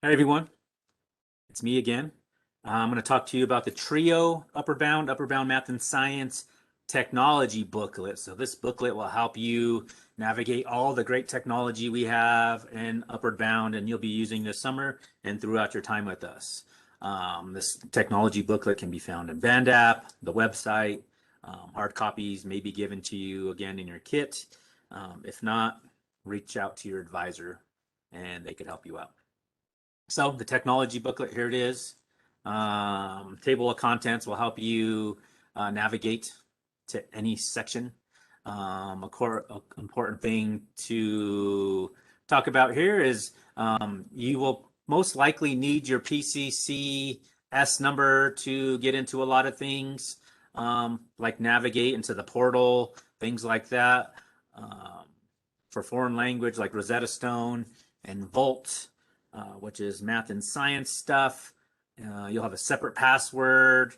Hi everyone, it's me again. I'm going to talk to you about the TRIO Upper Bound Math and Science Technology booklet. So this booklet will help you navigate all the great technology we have in Upward Bound, and you'll be using this summer and throughout your time with us. This technology booklet can be found in Band App, the website. Hard copies may be given to you again in your kit. If not, reach out to your advisor and they could help you out. So the technology booklet, here it is. Table of contents will help you navigate to any section. A core important thing to talk about here is you will most likely need your PCCS number to get into a lot of things, like navigate into the portal, things like that. For foreign language like Rosetta Stone and Volt, which is math and science stuff. You'll have a separate password.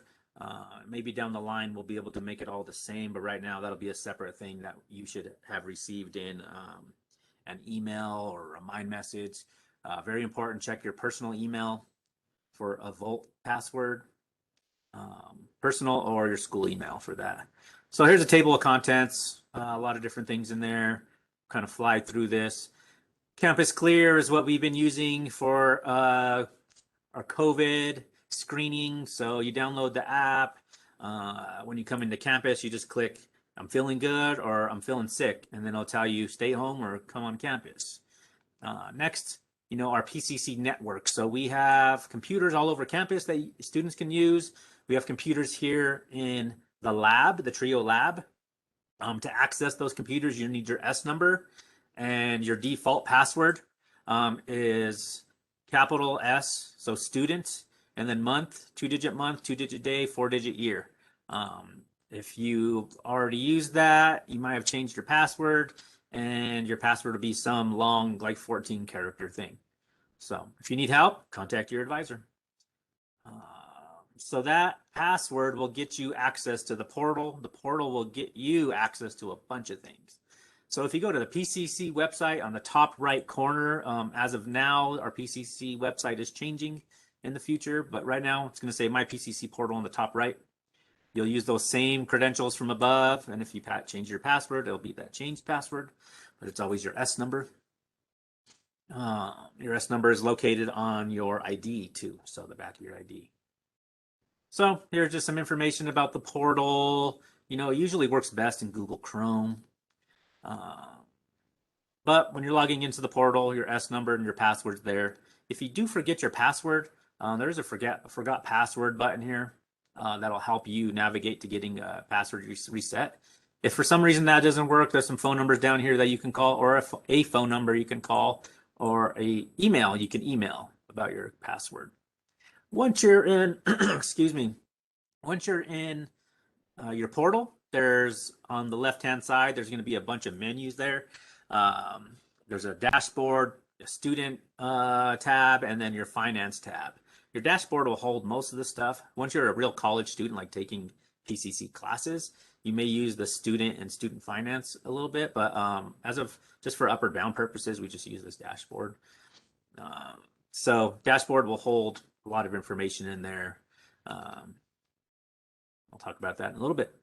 Maybe down the line we'll be able to make it all the same, but right now that'll be a separate thing that you should have received in an email or a remind message. Very important, check your personal email for a Volt password, personal or your school email for that. So here's a table of contents, a lot of different things in there. Kind of fly through this. Campus Clear is what we've been using for our COVID screening. So you download the app. When you come into campus, you just click, I'm feeling good or I'm feeling sick, and then it'll tell you stay home or come on campus. Next, our PCC network. So we have computers all over campus that students can use. We have computers here in the lab, the TRIO lab. To access those computers, you need your S number, and your default password is capital S, so student, and then month, 2-digit day, 4-digit year. If you already used that, you might have changed your password, and your password will be some long, like 14-character thing. So if you need help, contact your advisor. So that password will get you access to the portal. The portal will get you access to a bunch of things. So if you go to the PCC website on the top right corner, as of now, our PCC website is changing in the future, but right now it's going to say My PCC Portal on the top right. You'll use those same credentials from above, and if you change your password, it'll be that changed password, but it's always your S number. Your S number is located on your ID too, so the back of your ID. So here's just some information about the portal. It usually works best in Google Chrome. But when you're logging into the portal, your S number and your password's there. If you do forget your password, there's a forgot password button here that'll help you navigate to getting a password reset. If for some reason that doesn't work, there's some phone numbers down here that you can call, or a phone number you can call, or a email you can email about your password. Once you're in, excuse me, once you're in your portal, there's on the left-hand side, there's going to be a bunch of menus there. There's a dashboard, a student tab, and then your finance tab. Your dashboard will hold most of the stuff. Once you're a real college student, like taking PCC classes, you may use the student and student finance a little bit, but as of just for Upward Bound purposes, we just use this dashboard. So dashboard will hold a lot of information in there. I'll talk about that in a little bit.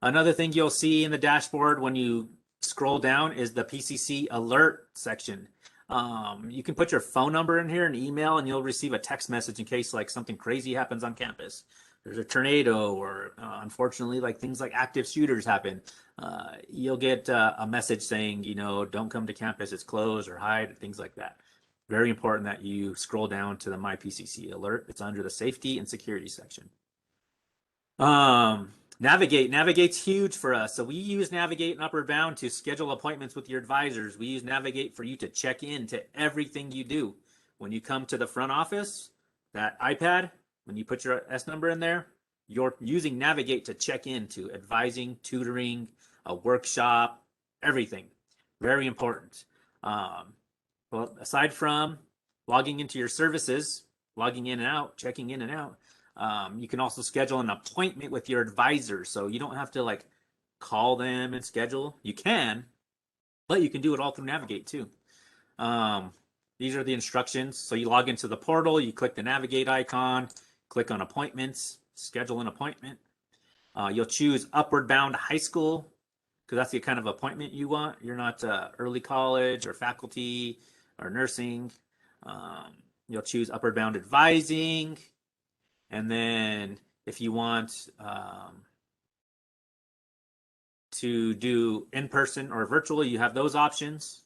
Another thing you'll see in the dashboard when you scroll down is the PCC alert section. You can put your phone number in here and email, and you'll receive a text message in case like something crazy happens on campus. There's a tornado, or unfortunately, like things like active shooters happen. You'll get a message saying, don't come to campus, it's closed, or hide, things like that. Very important that you scroll down to the My PCC alert. It's under the safety and security section. Navigate's huge for us. So we use Navigate and Upward Bound to schedule appointments with your advisors. We use Navigate for you to check in to everything you do. When you come to the front office, that iPad, when you put your S number in there, you're using Navigate to check in to advising, tutoring, a workshop, everything. Very important. Well, aside from logging into your services, logging in and out, checking in and out, you can also schedule an appointment with your advisor. So you don't have to like call them and schedule. You can, but you can do it all through Navigate too. these are the instructions. So you log into the portal, you click the navigate icon, click on appointments, schedule an appointment. You'll choose Upward Bound High School because that's the kind of appointment you want. You're not early college or faculty or nursing. You'll choose Upward Bound Advising. And then if you want to do in-person or virtually, you have those options.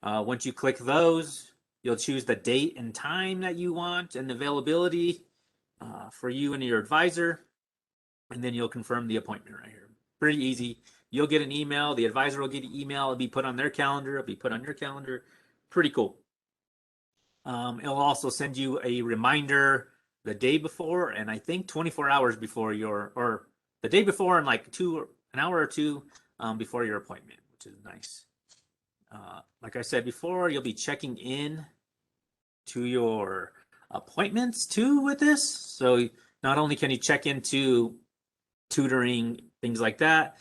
Once you click those, you'll choose the date and time that you want and availability for you and your advisor. And then you'll confirm the appointment right here. Pretty easy. You'll get an email. The advisor will get an email. It'll be put on their calendar. It'll be put on your calendar. Pretty cool. It'll also send you a reminder the day before, and I think 24 hours before or the day before and like an hour or two before your appointment, which is nice. Like I said before, you'll be checking in to your appointments too with this. So not only can you check into tutoring, things like that,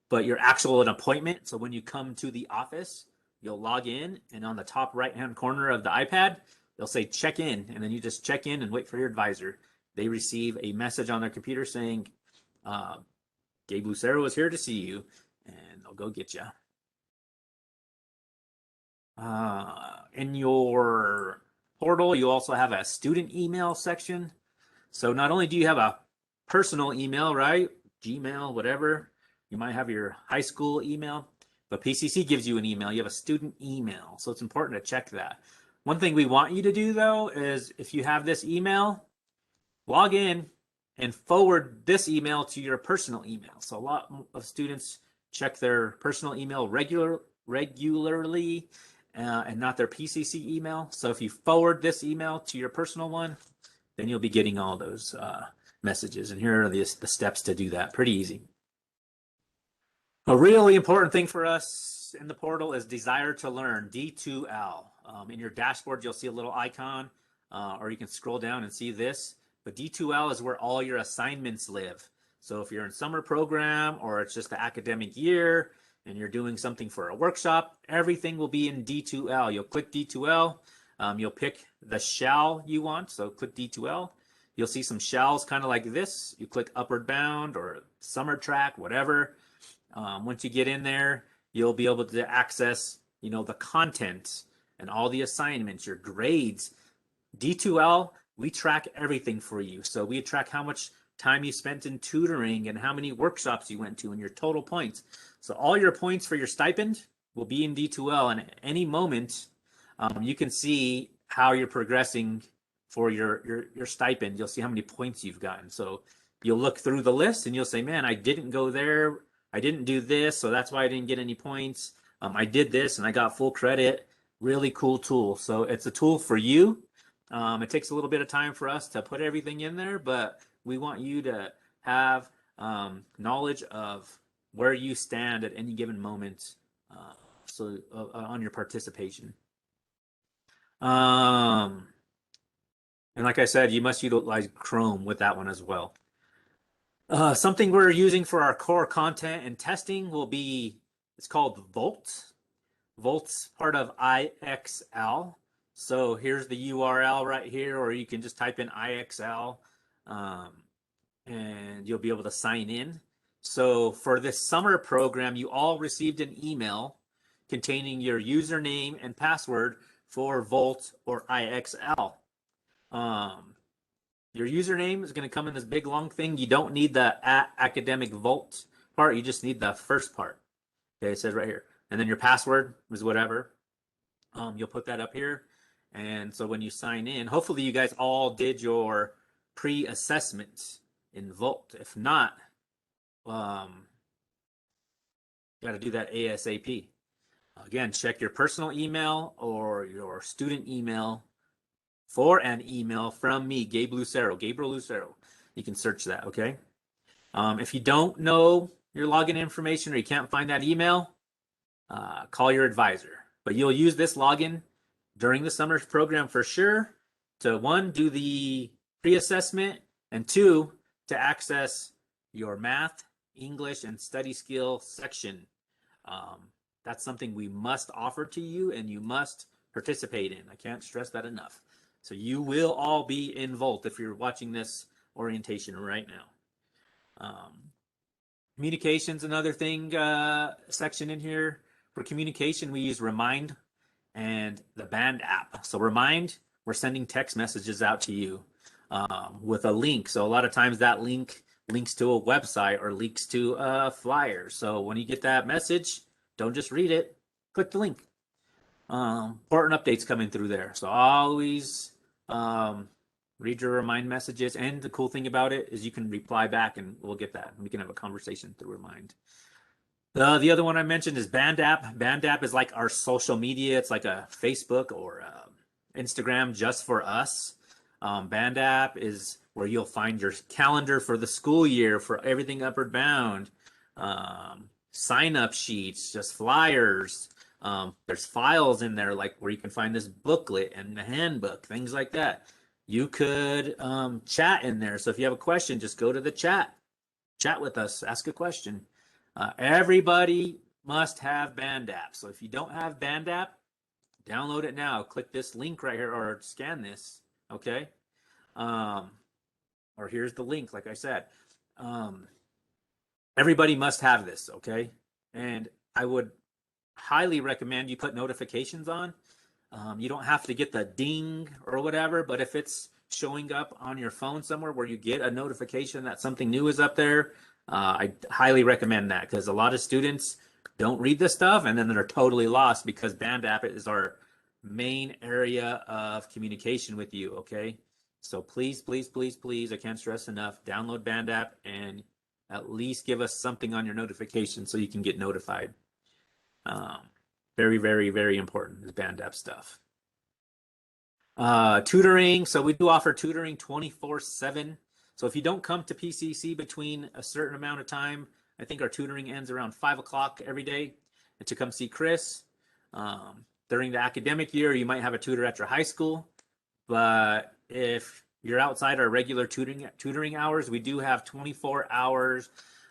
but your actual appointment. So when you come to the office, you'll log in, and on the top right-hand corner of the iPad, they'll say check in, and then you just check in and wait for your advisor. They receive a message on their computer saying, Gabe Lucero is here to see you, and they'll go get you. In your portal, you also have a student email section. So not only do you have a personal email, right? Gmail, whatever. You might have your high school email, but PCC gives you an email. You have a student email. So it's important to check that. One thing we want you to do though is if you have this email, log in and forward this email to your personal email. So a lot of students check their personal email regularly and not their PCC email. So if you forward this email to your personal one, then you'll be getting all those messages. And here are the steps to do that. Pretty easy. A really important thing for us in the portal is desire to learn, D2L. In your dashboard, you'll see a little icon, or you can scroll down and see this. But D2L is where all your assignments live. So if you're in summer program or it's just the academic year and you're doing something for a workshop, everything will be in D2L. You'll click D2L. You'll pick the shall you want. So click D2L. You'll see some shalls kind of like this. You click Upward Bound or Summer Track, whatever. Once you get in there, you'll be able to access, the content and all the assignments, your grades. D2L, we track everything for you. So we track how much time you spent in tutoring and how many workshops you went to and your total points. So all your points for your stipend will be in D2L, and at any moment, you can see how you're progressing for your stipend. You'll see how many points you've gotten. So you'll look through the list and you'll say, man, I didn't go there. I didn't do this, so that's why I didn't get any points. I did this and I got full credit. Really cool tool. So it's a tool for you. It takes a little bit of time for us to put everything in there, but we want you to have knowledge of where you stand at any given moment on your participation. And like I said, you must utilize Chrome with that one as well. Something we're using for our core content and testing will be, it's called Volt. Volt's part of IXL. So here's the URL right here, or you can just type in IXL and you'll be able to sign in. So for this summer program, you all received an email containing your username and password for Volt or IXL. Your username is going to come in this big long thing. You don't need the @academic Volt part. You just need the first part. Okay, it says right here. And then your password is whatever. You'll put that up here. And so when you sign in, hopefully you guys all did your pre-assessment in Volt. If not, you got to do that ASAP. Again, check your personal email or your student email for an email from me, Gabriel Lucero. You can search that, okay? If you don't know your login information or you can't find that email, call your advisor. But you'll use this login during the summer program for sure to, one, do the pre-assessment, and two, to access your math, English, and study skill section. That's something we must offer to you, and you must participate in. I can't stress that enough. So you will all be in Volt if you're watching this orientation right now. Communication's another thing section in here. For communication, we use Remind and the Band app. So Remind, we're sending text messages out to you with a link. So a lot of times that link links to a website or links to a flyer. So when you get that message, don't just read it, click the link. Important updates coming through there. So always read your Remind messages. And the cool thing about it is you can reply back and we'll get that. We can have a conversation through Remind. The other one I mentioned is Band app. Band app is like our social media. It's like a Facebook or Instagram just for us. Band app is where you'll find your calendar for the school year for everything Upward Bound. Sign up sheets, just flyers. There's files in there like where you can find this booklet and the handbook, things like that. You could chat in there. So if you have a question, just go to the chat with us, ask a question. Everybody must have Band app. So if you don't have Band app, download it now. Click this link right here or scan this, okay? Or here's the link, like I said. Everybody must have this, okay? And I would highly recommend you put notifications on. You don't have to get the ding or whatever, but if it's showing up on your phone somewhere where you get a notification that something new is up there, I highly recommend that because a lot of students don't read this stuff and then they're totally lost because Band app is our main area of communication with you, okay? So please, please, please, please, I can't stress enough, download Band app and at least give us something on your notification so you can get notified. Very, very, very important is Band app stuff. Tutoring. So we do offer tutoring 24/7. So if you don't come to PCC between a certain amount of time, I think our tutoring ends around 5 o'clock every day, and to come see Chris. During the academic year, you might have a tutor at your high school, but if you're outside our regular tutoring hours, we do have 24 hours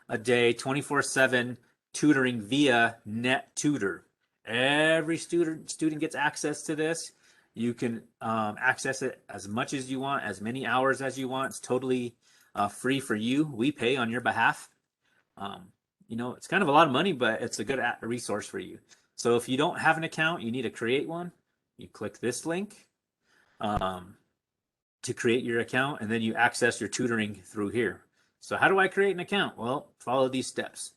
a day, 24/7 tutoring via Net Tutor. Every student gets access to this. You can access it as much as you want, as many hours as you want. It's totally free for you. We pay on your behalf. You know, it's kind of a lot of money, but it's a good resource for you. So if you don't have an account, you need to create one. You click this link to create your account, and then you access your tutoring through here. So how do I create an account? Well, follow these steps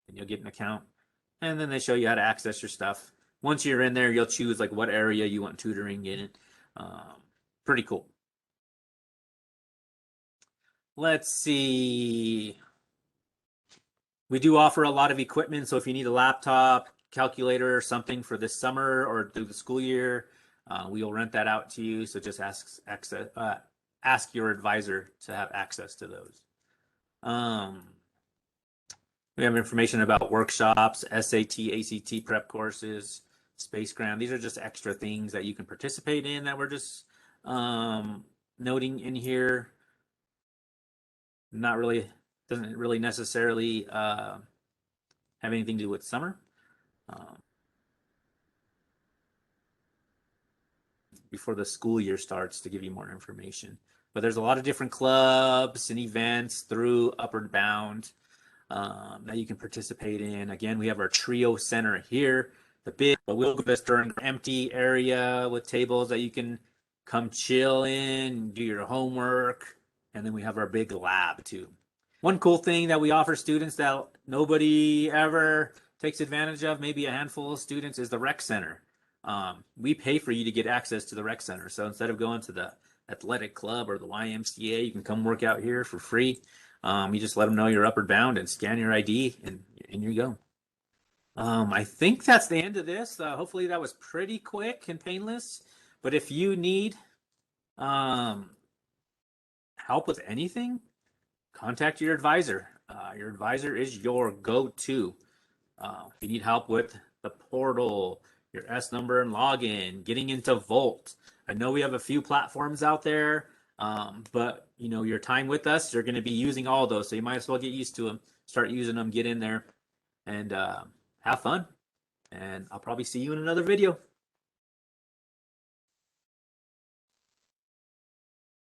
and you'll get an account. And then they show you how to access your stuff. Once you're in there, you'll choose like what area you want tutoring in. Pretty cool. Let's see. We do offer a lot of equipment. So if you need a laptop, calculator, or something for this summer or through the school year, we will rent that out to you. So just ask your advisor to have access to those. We have information about workshops, SAT, ACT prep courses, Space Grant. These are just extra things that you can participate in that we're just noting in here. Doesn't really necessarily have anything to do with summer. Before the school year starts to give you more information. But there's a lot of different clubs and events through Upward Bound that you can participate in. Again, we have our Trio Center here, the big Wilkes-Barre empty area with tables that you can come chill in, do your homework, and then we have our big lab too. One cool thing that we offer students that nobody ever takes advantage of, maybe a handful of students, is the rec center. We pay for you to get access to the rec center. So instead of going to the athletic club or the YMCA, you can come work out here for free. You just let them know you're Upward Bound and scan your ID and you go. I think that's the end of this. Hopefully that was pretty quick and painless. But if you need help with anything, contact your advisor. Your advisor is your go-to. If you need help with the portal, your S number and login, getting into Volt. I know we have a few platforms out there, but you know, your time with us, you're going to be using all those, so you might as well get used to them. Start using them, get in there, and have fun. And I'll probably see you in another video.